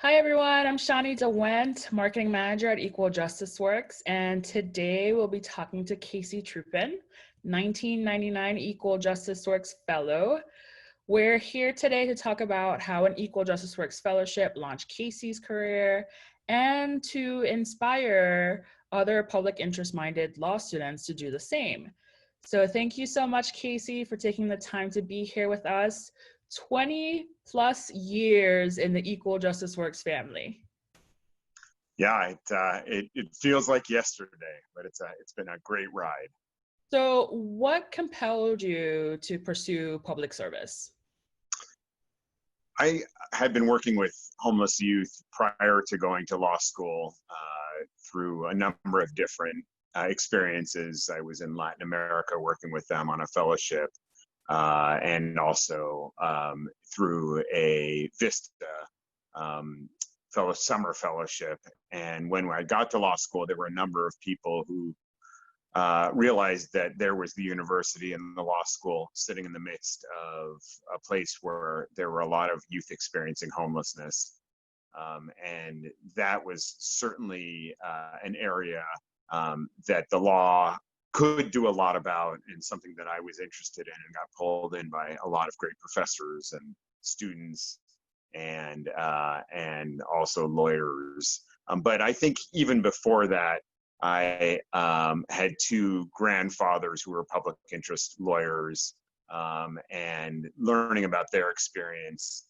Hi everyone, I'm Shani DeWent, Marketing Manager at Equal Justice Works, and today we'll be talking to Casey Trupin, 1999 Equal Justice Works Fellow. We're here today to talk about how an Equal Justice Works Fellowship launched Casey's career and to inspire other public interest-minded law students to do the same. So thank you so much, Casey, for taking the time to be here with us. 20 plus years in the Equal Justice Works family. Yeah, it feels like yesterday, but it's been a great ride. So what compelled you to pursue public service? I had been working with homeless youth prior to going to law school through a number of different experiences. I was in Latin America working with them on a fellowship, and also through a Vista summer fellowship. And when I got to law school, there were a number of people who realized that there was the university and the law school sitting in the midst of a place where there were a lot of youth experiencing homelessness. And that was certainly an area that the law could do a lot about, and something that I was interested in and got pulled in by a lot of great professors and students and also lawyers. But I think even before that, I had two grandfathers who were public interest lawyers, and learning about their experience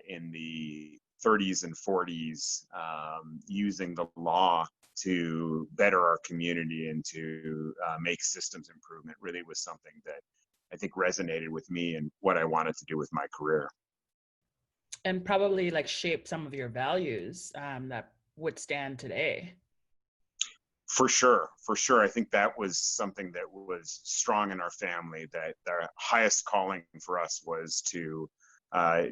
in the 30s and 40s, using the law to better our community and to make systems improvement really was something that I think resonated with me and what I wanted to do with my career. And probably like shape some of your values that would stand today. For sure. I think that was something that was strong in our family, that the highest calling for us was to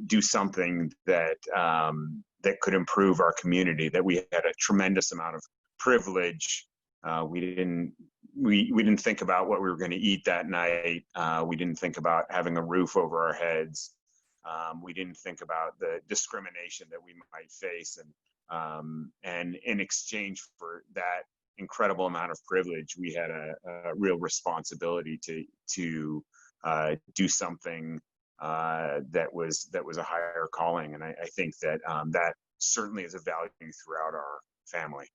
do something that that could improve our community, that we had a tremendous amount of privilege. We didn't think about what we were going to eat that night. We didn't think about having a roof over our heads. We didn't think about the discrimination that we might face, and in exchange for that incredible amount of privilege, we had a real responsibility to do something that was a higher calling, and I think that that certainly is a value throughout our family.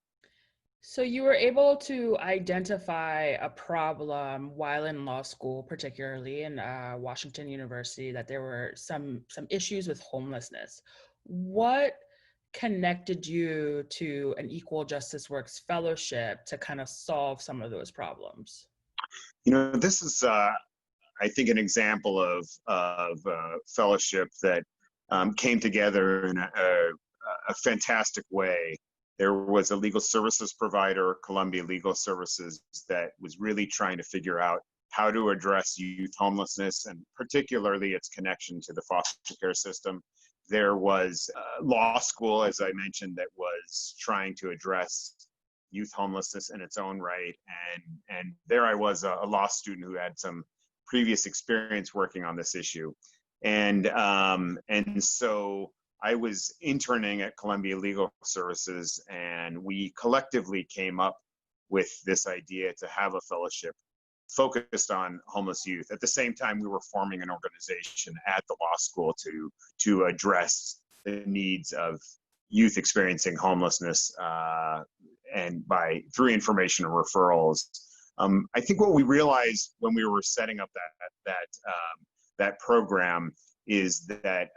So you were able to identify a problem while in law school, particularly in Washington University, that there were some issues with homelessness. What connected you to an Equal Justice Works Fellowship to kind of solve some of those problems? You know, this is, I think, an example of a fellowship that came together in a fantastic way. There was a legal services provider, Columbia Legal Services, that was really trying to figure out how to address youth homelessness, and particularly its connection to the foster care system. There was a law school, as I mentioned, that was trying to address youth homelessness in its own right. And there I was, a law student who had some previous experience working on this issue. And so I was interning at Columbia Legal Services, and we collectively came up with this idea to have a fellowship focused on homeless youth. At the same time, we were forming an organization at the law school to address the needs of youth experiencing homelessness, and through information and referrals. I think what we realized when we were setting up that program is that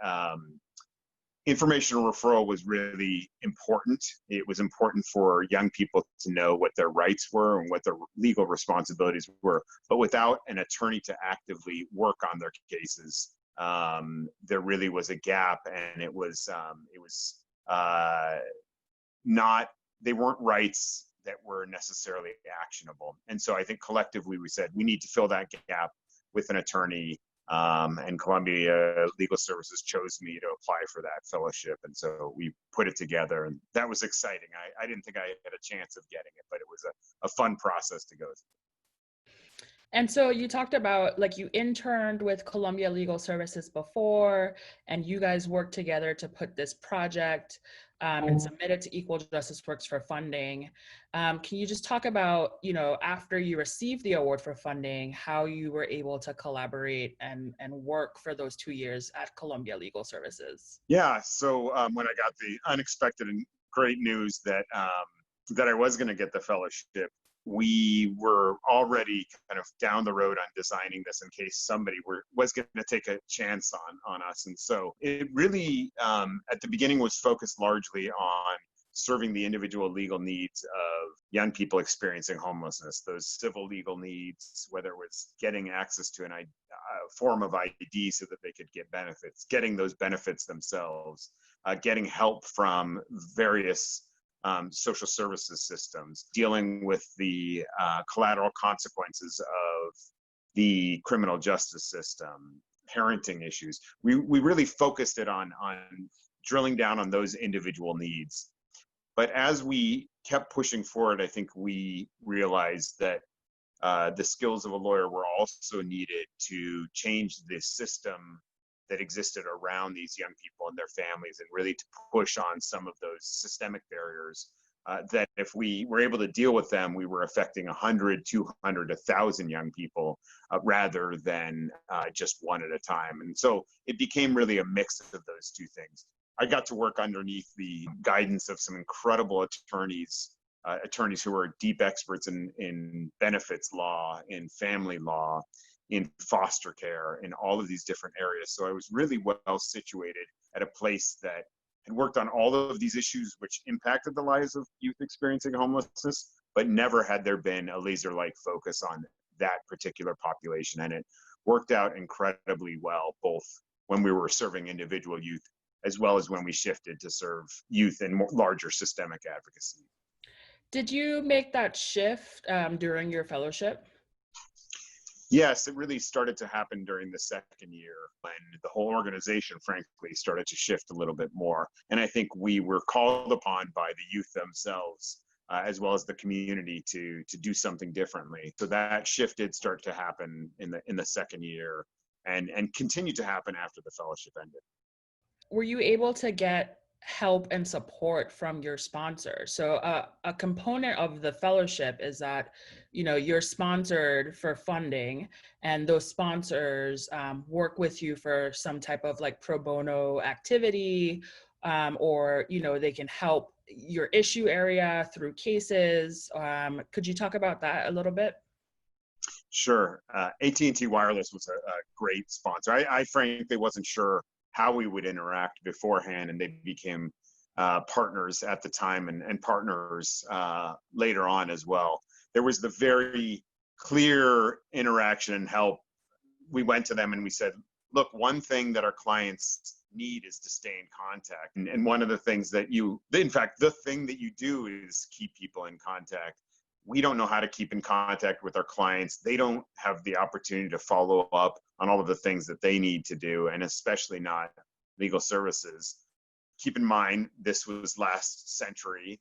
information and referral was really important. It was important for young people to know what their rights were and what their legal responsibilities were. But without an attorney to actively work on their cases, there really was a gap, and it was not, they weren't rights that were necessarily actionable. And so I think collectively we said we need to fill that gap with an attorney. And Columbia Legal Services chose me to apply for that fellowship. And so we put it together, and that was exciting. I didn't think I had a chance of getting it, but it was a fun process to go through. And so you talked about like you interned with Columbia Legal Services before, and you guys worked together to put this project and submit it to Equal Justice Works for funding. Can you just talk about, after you received the award for funding, how you were able to collaborate and work for those 2 years at Columbia Legal Services? Yeah. So when I got the unexpected and great news that I was going to get the fellowship, we were already kind of down the road on designing this in case somebody was going to take a chance on us. And so it really, at the beginning, was focused largely on serving the individual legal needs of young people experiencing homelessness, those civil legal needs, whether it was getting access to a form of ID so that they could get benefits, getting those benefits themselves, getting help from various social services systems, dealing with the collateral consequences of the criminal justice system, parenting issues. We really focused it on drilling down on those individual needs. But as we kept pushing forward, I think we realized that the skills of a lawyer were also needed to change the system that existed around these young people and their families, and really to push on some of those systemic barriers that if we were able to deal with them, we were affecting 100, 200, 1,000 young people rather than just one at a time. And so it became really a mix of those two things. I got to work underneath the guidance of some incredible attorneys who are deep experts in benefits law, in family law, in foster care, in all of these different areas. So I was really well situated at a place that had worked on all of these issues which impacted the lives of youth experiencing homelessness, but never had there been a laser-like focus on that particular population. And it worked out incredibly well, both when we were serving individual youth as well as when we shifted to serve youth in larger systemic advocacy. Did you make that shift during your fellowship? Yes, it really started to happen during the second year when the whole organization, frankly, started to shift a little bit more. And I think we were called upon by the youth themselves, as well as the community, to do something differently. So that shift did start to happen in the second year, and continued to happen after the fellowship ended. Were you able to get help and support from your sponsor? So a component of the fellowship is that, you're sponsored for funding, and those sponsors work with you for some type of like pro bono activity, or, they can help your issue area through cases. Could you talk about that a little bit? Sure. AT&T Wireless was a great sponsor. I frankly wasn't sure how we would interact beforehand, and they became partners at the time and partners later on as well. There was the very clear interaction and help. We went to them and we said, look, one thing that our clients need is to stay in contact. And one of the things that in fact, the thing that you do is keep people in contact. We don't know how to keep in contact with our clients. They don't have the opportunity to follow up on all of the things that they need to do, and especially not legal services. Keep in mind, this was last century,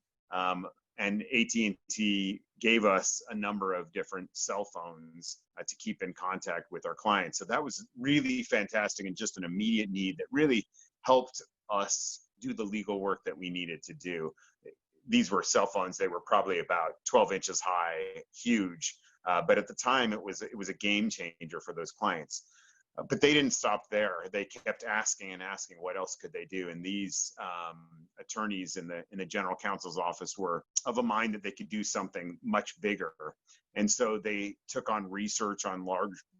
and AT&T gave us a number of different cell phones to keep in contact with our clients. So that was really fantastic and just an immediate need that really helped us do the legal work that we needed to do. These were cell phones. They were probably about 12 inches high, huge. But at the time, it was a game changer for those clients. But they didn't stop there. They kept asking and asking what else could they do. And these attorneys in the general counsel's office were of a mind that they could do something much bigger. And so they took on research on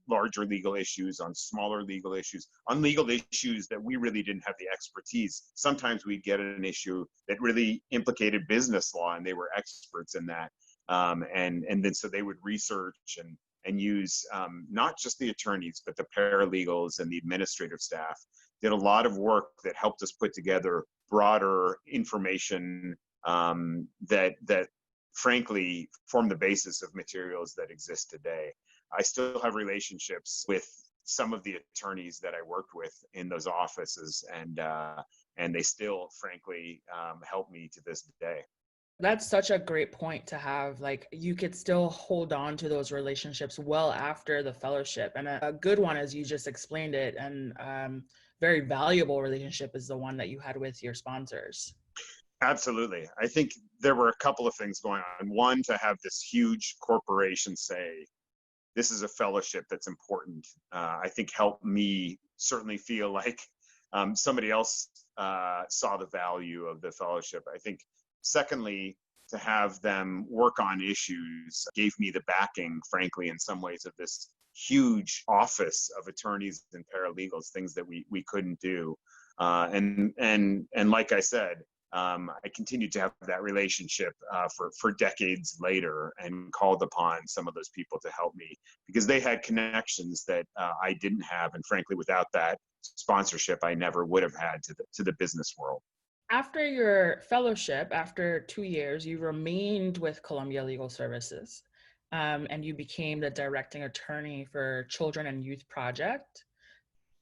larger legal issues, on smaller legal issues, on legal issues that we really didn't have the expertise. Sometimes we'd get an issue that really implicated business law, and they were experts in that. And then so they would research and use not just the attorneys, but the paralegals and the administrative staff. Did a lot of work that helped us put together broader information that frankly form the basis of materials that exist today. I still have relationships with some of the attorneys that I worked with in those offices, and they still frankly help me to this day. That's such a great point to have. Like, you could still hold on to those relationships well after the fellowship. And a good one, as you just explained it, and very valuable relationship is the one that you had with your sponsors. Absolutely. I think there were a couple of things going on. One, to have this huge corporation say, this is a fellowship that's important, I think helped me certainly feel like somebody else saw the value of the fellowship. I think, secondly, to have them work on issues gave me the backing, frankly, in some ways, of this huge office of attorneys and paralegals, things that we couldn't do. And like I said, I continued to have that relationship for decades later, and called upon some of those people to help me because they had connections that I didn't have, and frankly, without that sponsorship, I never would have had to the business world. After your fellowship, after 2 years, you remained with Columbia Legal Services, and you became the directing attorney for Children and Youth Project.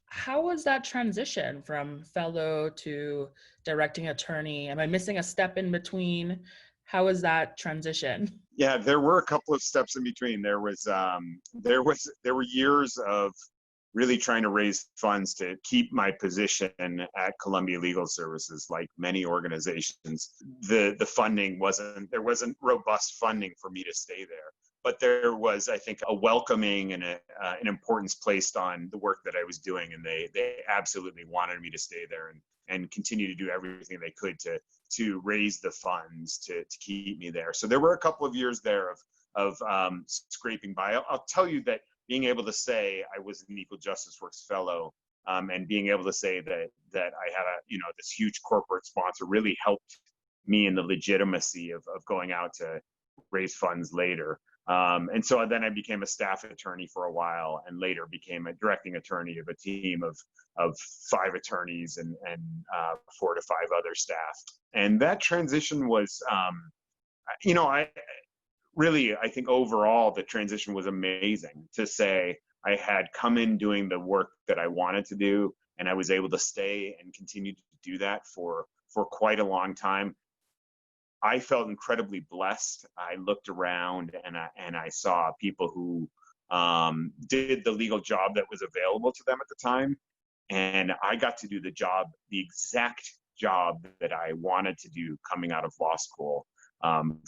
How was that transition from fellow to directing attorney? Am I missing a step in between? How was that transition? Yeah, there were a couple of steps in between. There were years of really trying to raise funds to keep my position at Columbia Legal Services. Like many organizations, the funding there wasn't robust funding for me to stay there. But there was, I think, a welcoming and an importance placed on the work that I was doing, and they absolutely wanted me to stay there and continue to do everything they could to raise the funds to keep me there. So there were a couple of years there of scraping by. I'll tell you that being able to say I was an Equal Justice Works fellow, and being able to say that I had this huge corporate sponsor really helped me in the legitimacy of going out to raise funds later. And so then I became a staff attorney for a while, and later became a directing attorney of a team of 5 attorneys and 4 to 5 other staff. And that transition was, I think overall the transition was amazing. To say I had come in doing the work that I wanted to do, and I was able to stay and continue to do that for quite a long time. I felt incredibly blessed. I looked around and I saw people who did the legal job that was available to them at the time, and I got to do the exact job that I wanted to do coming out of law school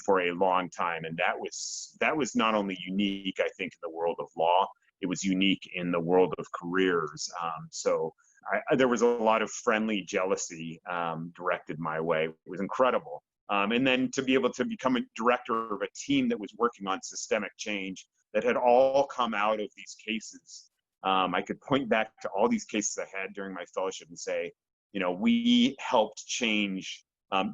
for a long time. And that was not only unique, I think, in the world of law, it was unique in the world of careers. There was a lot of friendly jealousy directed my way. It was incredible. And then to be able to become a director of a team that was working on systemic change that had all come out of these cases. I could point back to all these cases I had during my fellowship and say, we helped change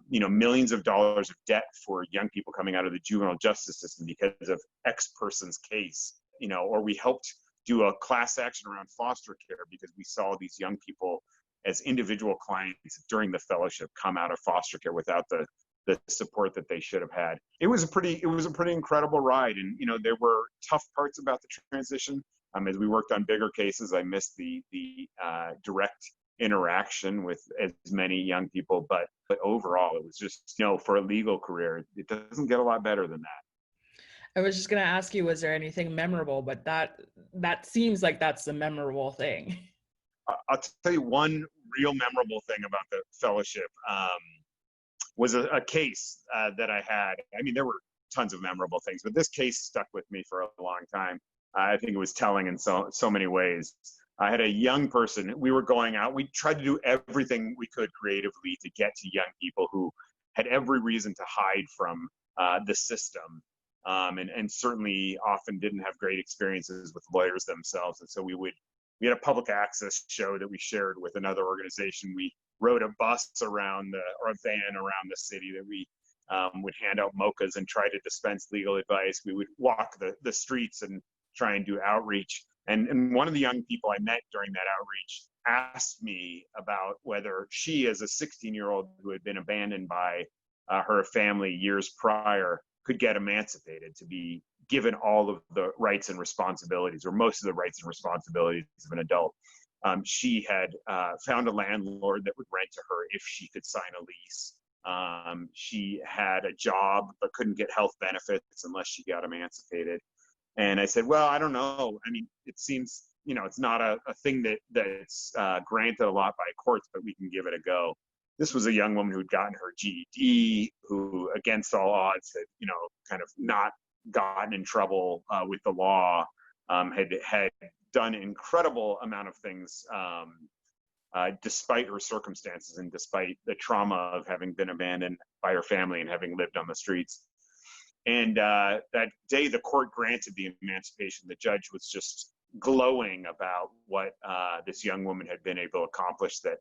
millions of dollars of debt for young people coming out of the juvenile justice system because of X person's case, or we helped do a class action around foster care because we saw these young people as individual clients during the fellowship come out of foster care without the support that they should have had. It was a pretty incredible ride. And, there were tough parts about the transition. As we worked on bigger cases, I missed the direct interaction with as many young people, but overall it was just, for a legal career, it doesn't get a lot better than that. I was just going to ask you, was there anything memorable? But that seems like that's the memorable thing. I'll tell you one real memorable thing about the fellowship. Was a case that I had. I mean, there were tons of memorable things, but this case stuck with me for a long time. I think it was telling in so many ways. I had a young person. We were going out. We tried to do everything we could creatively to get to young people who had every reason to hide from the system, and certainly often didn't have great experiences with lawyers themselves. And so we had a public access show that we shared with another organization. We rode a bus or a van around the city that we would hand out mochas and try to dispense legal advice. We would walk the streets and try and do outreach. And one of the young people I met during that outreach asked me about whether she, as a 16-year-old who had been abandoned by her family years prior, could get emancipated to be given all of the rights and responsibilities, or most of the rights and responsibilities of an adult. She had found a landlord that would rent to her if she could sign a lease. She had a job but couldn't get health benefits unless she got emancipated. And I said, well, I don't know. I mean, it seems, it's not a thing that's granted a lot by courts, but we can give it a go. This was a young woman who'd gotten her GED, who, against all odds, had, kind of not gotten in trouble with the law, had done an incredible amount of things despite her circumstances and despite the trauma of having been abandoned by her family and having lived on the streets. And that day the court granted the emancipation, the judge was just glowing about what this young woman had been able to accomplish that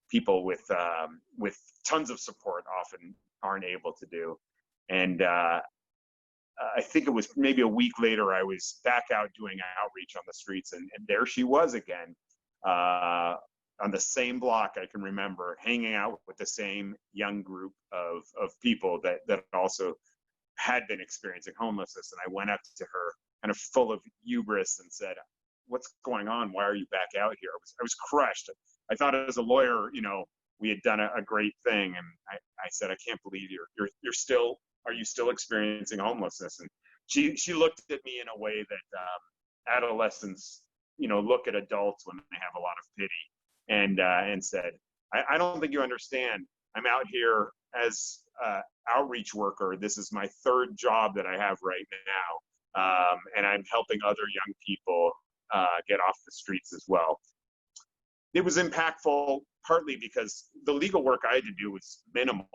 people with tons of support often aren't able to do. And I think it was maybe a week later, I was back out doing outreach on the streets, and there she was again. On the same block, I can remember hanging out with the same young group of people that also had been experiencing homelessness. And I went up to her kind of full of hubris and said, what's going on? Why are you back out here? I was crushed. I thought as a lawyer, we had done a great thing. And I said, I can't believe are you still experiencing homelessness? And she looked at me in a way that adolescents, look at adults when they have a lot of pity. And said, I don't think you understand. I'm out here as an outreach worker. This is my third job that I have right now. And I'm helping other young people get off the streets as well. It was impactful partly because the legal work I had to do was minimal.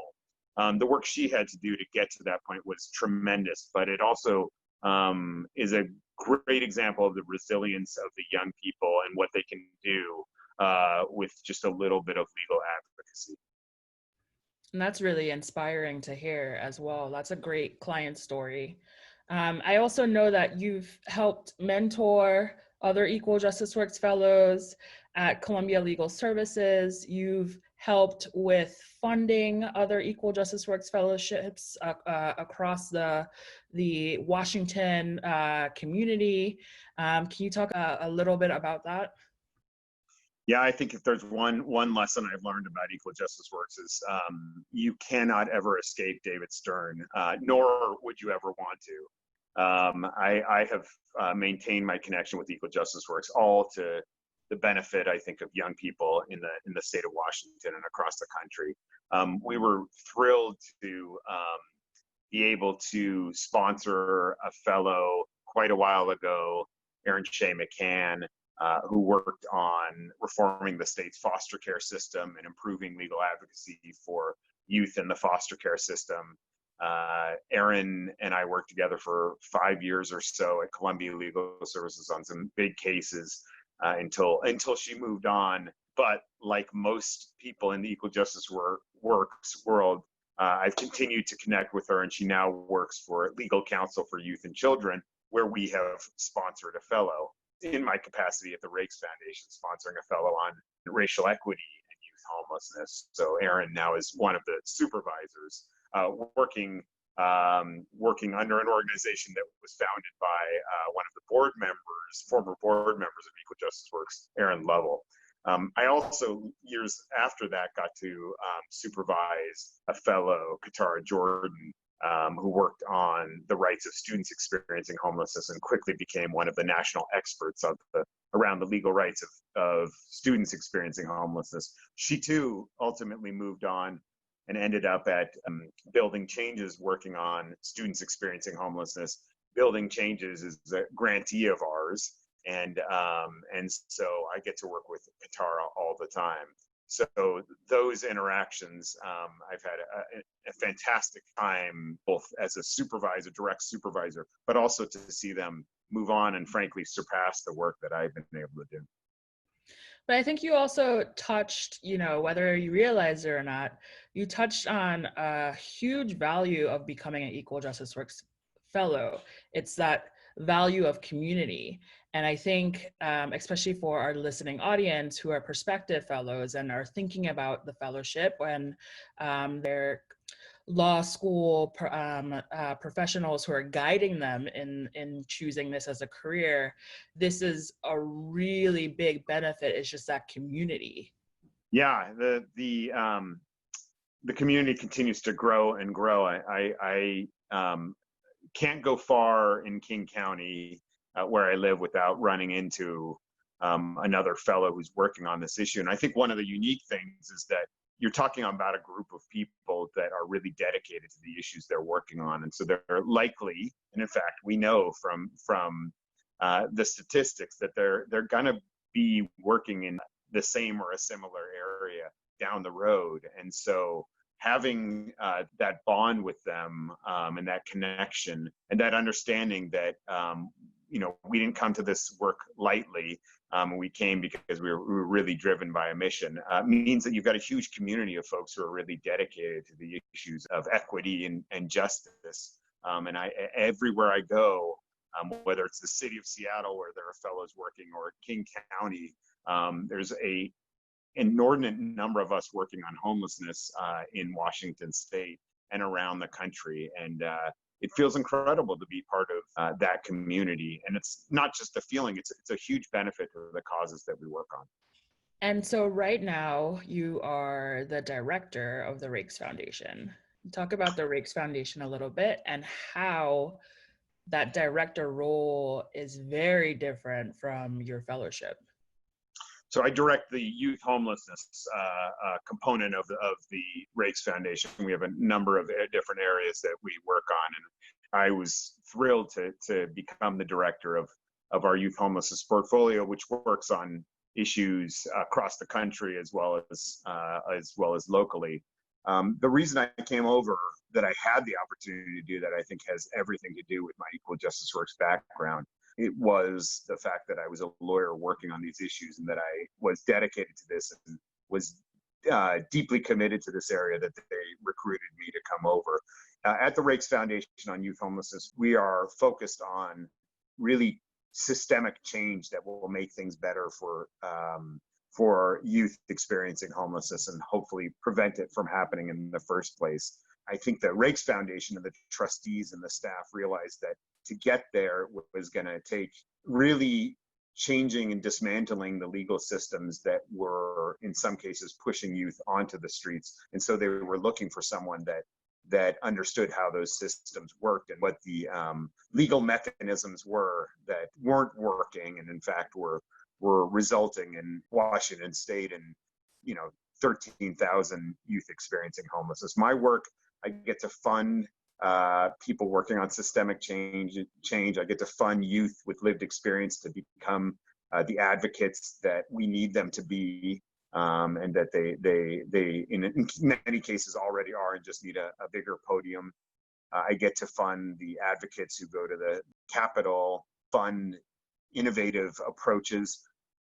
The work she had to do to get to that point was tremendous, but it also is a great example of the resilience of the young people and what they can do with just a little bit of legal advocacy. And that's really inspiring to hear as well. That's a great client story. I also know that you've helped mentor other Equal Justice Works fellows at Columbia Legal Services. You've helped with funding other Equal Justice Works fellowships across the Washington community. Can you talk a little bit about that? Yeah, I think if there's one lesson I've learned about Equal Justice Works is you cannot ever escape David Stern, nor would you ever want to. I have maintained my connection with Equal Justice Works, all to the benefit, I think, of young people in the state of Washington and across the country. We were thrilled to be able to sponsor a fellow quite a while ago, Aaron Shea McCann, who worked on reforming the state's foster care system and improving legal advocacy for youth in the foster care system. Aaron and I worked together for 5 years or so at Columbia Legal Services on some big cases until she moved on. But like most people in the Equal Justice Works world, I've continued to connect with her, and she now works for Legal Counsel for Youth and Children, where we have sponsored a fellow in my capacity at the Raikes Foundation, sponsoring a fellow on racial equity and youth homelessness. So Aaron now is one of the supervisors working under an organization that was founded by one of the former board members of Equal Justice Works, Aaron Lovell. I also, years after that, got to supervise a fellow, Katara Jordan, who worked on the rights of students experiencing homelessness and quickly became one of the national experts around the legal rights of students experiencing homelessness. She too ultimately moved on and ended up at Building Changes, working on students experiencing homelessness. Building Changes is a grantee of ours, and so I get to work with Katara all the time. So those interactions, I've had a fantastic time, both as a supervisor, direct supervisor, but also to see them move on and frankly surpass the work that I've been able to do. But I think you also touched, whether you realize it or not, you touched on a huge value of becoming an Equal Justice Works fellow. It's that value of community. And I think, especially for our listening audience who are prospective fellows and are thinking about the fellowship when they're law school professionals who are guiding them in choosing this as a career, this is a really big benefit. It's just that community. Yeah, the community continues to grow and grow. I can't go far in King County, where I live, without running into another fellow who's working on this issue. And I think one of the unique things is that you're talking about a group of people that are really dedicated to the issues they're working on. And so they're likely, and in fact, we know from the statistics that they're going to be working in the same or a similar area down the road. And so having that bond with them, and that connection and that understanding that we didn't come to this work lightly. We came because we were really driven by a mission, means that you've got a huge community of folks who are really dedicated to the issues of equity and justice. And everywhere I go, whether it's the city of Seattle where there are fellows working, or King County, there's a inordinate number of us working on homelessness in Washington State and around the country. And it feels incredible to be part of that community. And it's not just a feeling, it's a huge benefit to the causes that we work on. And so right now you are the director of the Raikes Foundation. Talk about the Raikes Foundation a little bit and how that director role is very different from your fellowship. So I direct the youth homelessness component of the Raikes Foundation. We have a number of different areas that we work on, and I was thrilled to become the director of our youth homelessness portfolio, which works on issues across the country as well as locally. The reason I came over, that I had the opportunity to do that, I think has everything to do with my Equal Justice Works background. It was the fact that I was a lawyer working on these issues, and that I was dedicated to this and was deeply committed to this area, that they recruited me to come over. At the Raikes Foundation on Youth Homelessness, we are focused on really systemic change that will make things better for youth experiencing homelessness, and hopefully prevent it from happening in the first place. I think the Raikes Foundation and the trustees and the staff realized that to get there was going to take really changing and dismantling the legal systems that were, in some cases, pushing youth onto the streets. And so they were looking for someone that understood how those systems worked and what the legal mechanisms were that weren't working, and in fact were resulting in Washington State and 13,000 youth experiencing homelessness. My work, I get to fund people working on systemic change. I get to fund youth with lived experience to become the advocates that we need them to be, and that they in many cases already are, and just need a bigger podium. I get to fund the advocates who go to the Capitol, fund innovative approaches.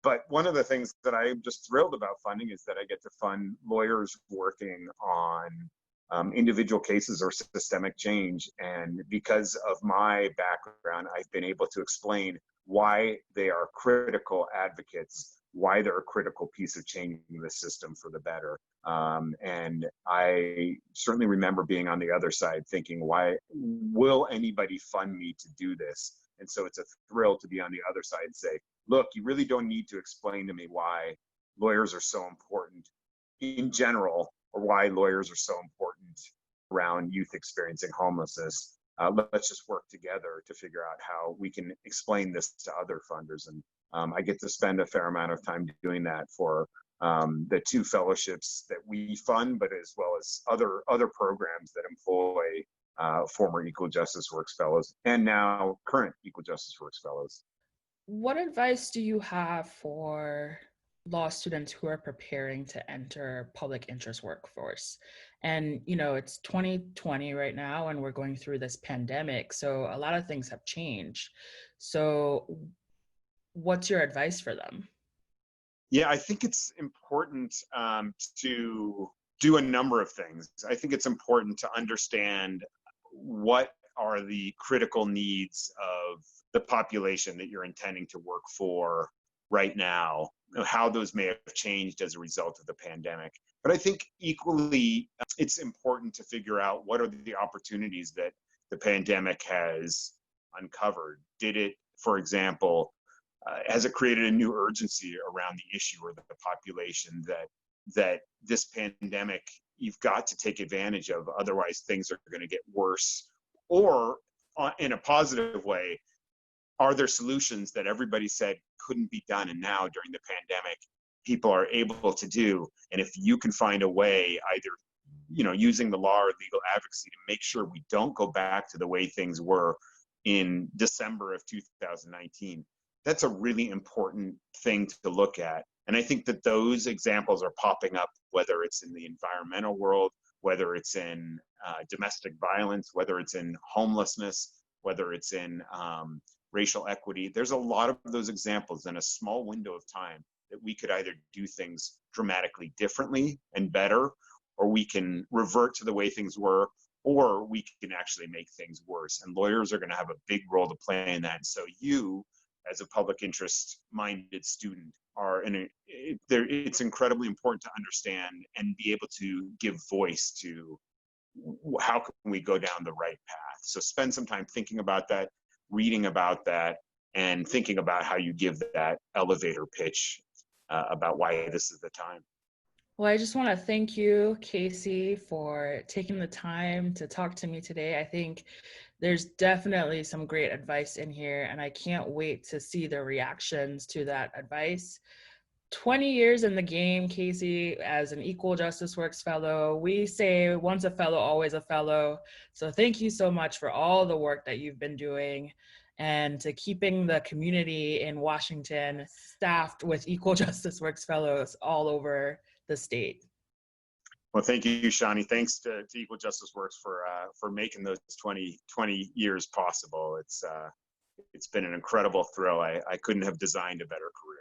But one of the things that I'm just thrilled about funding is that I get to fund lawyers working on individual cases or systemic change. And because of my background, I've been able to explain why they are critical advocates, why they're a critical piece of changing the system for the better. And I certainly remember being on the other side thinking, why will anybody fund me to do this? And so it's a thrill to be on the other side and say, look, you really don't need to explain to me why lawyers are so important in general, or why lawyers are so important around youth experiencing homelessness. Let's just work together to figure out how we can explain this to other funders. And I get to spend a fair amount of time doing that for the two fellowships that we fund, but as well as other programs that employ former Equal Justice Works fellows and now current Equal Justice Works fellows. What advice do you have for law students who are preparing to enter public interest workforce? And, it's 2020 right now, and we're going through this pandemic. So a lot of things have changed. So what's your advice for them? Yeah, I think it's important to do a number of things. I think it's important to understand what are the critical needs of the population that you're intending to work for right now, how those may have changed as a result of the pandemic. But I think equally, it's important to figure out what are the opportunities that the pandemic has uncovered. Did it, for example, has it created a new urgency around the issue or the population that this pandemic you've got to take advantage of. Otherwise, things are going to get worse. Or in a positive way, are there solutions that everybody said couldn't be done, and now during the pandemic, people are able to do? And if you can find a way, either using the law or legal advocacy, to make sure we don't go back to the way things were in December of 2019, that's a really important thing to look at. And I think that those examples are popping up, whether it's in the environmental world, whether it's in domestic violence, whether it's in homelessness, whether it's in racial equity. There's a lot of those examples in a small window of time that we could either do things dramatically differently and better, or we can revert to the way things were, or we can actually make things worse. And lawyers are going to have a big role to play in that. And so you, as a public interest minded student, it's incredibly important to understand and be able to give voice to how can we go down the right path. So spend some time thinking about that, reading about that, and thinking about how you give that elevator pitch about why this is the time. Well, I just want to thank you, Casey, for taking the time to talk to me today. I think there's definitely some great advice in here, and I can't wait to see the reactions to that advice. 20 years in the game, Casey, as an Equal Justice Works fellow. We say once a fellow, always a fellow. So thank you so much for all the work that you've been doing and to keeping the community in Washington staffed with Equal Justice Works fellows all over the state. Well, thank you, Shani. Thanks to Equal Justice Works for making those 20 years possible. It's been an incredible thrill. I couldn't have designed a better career.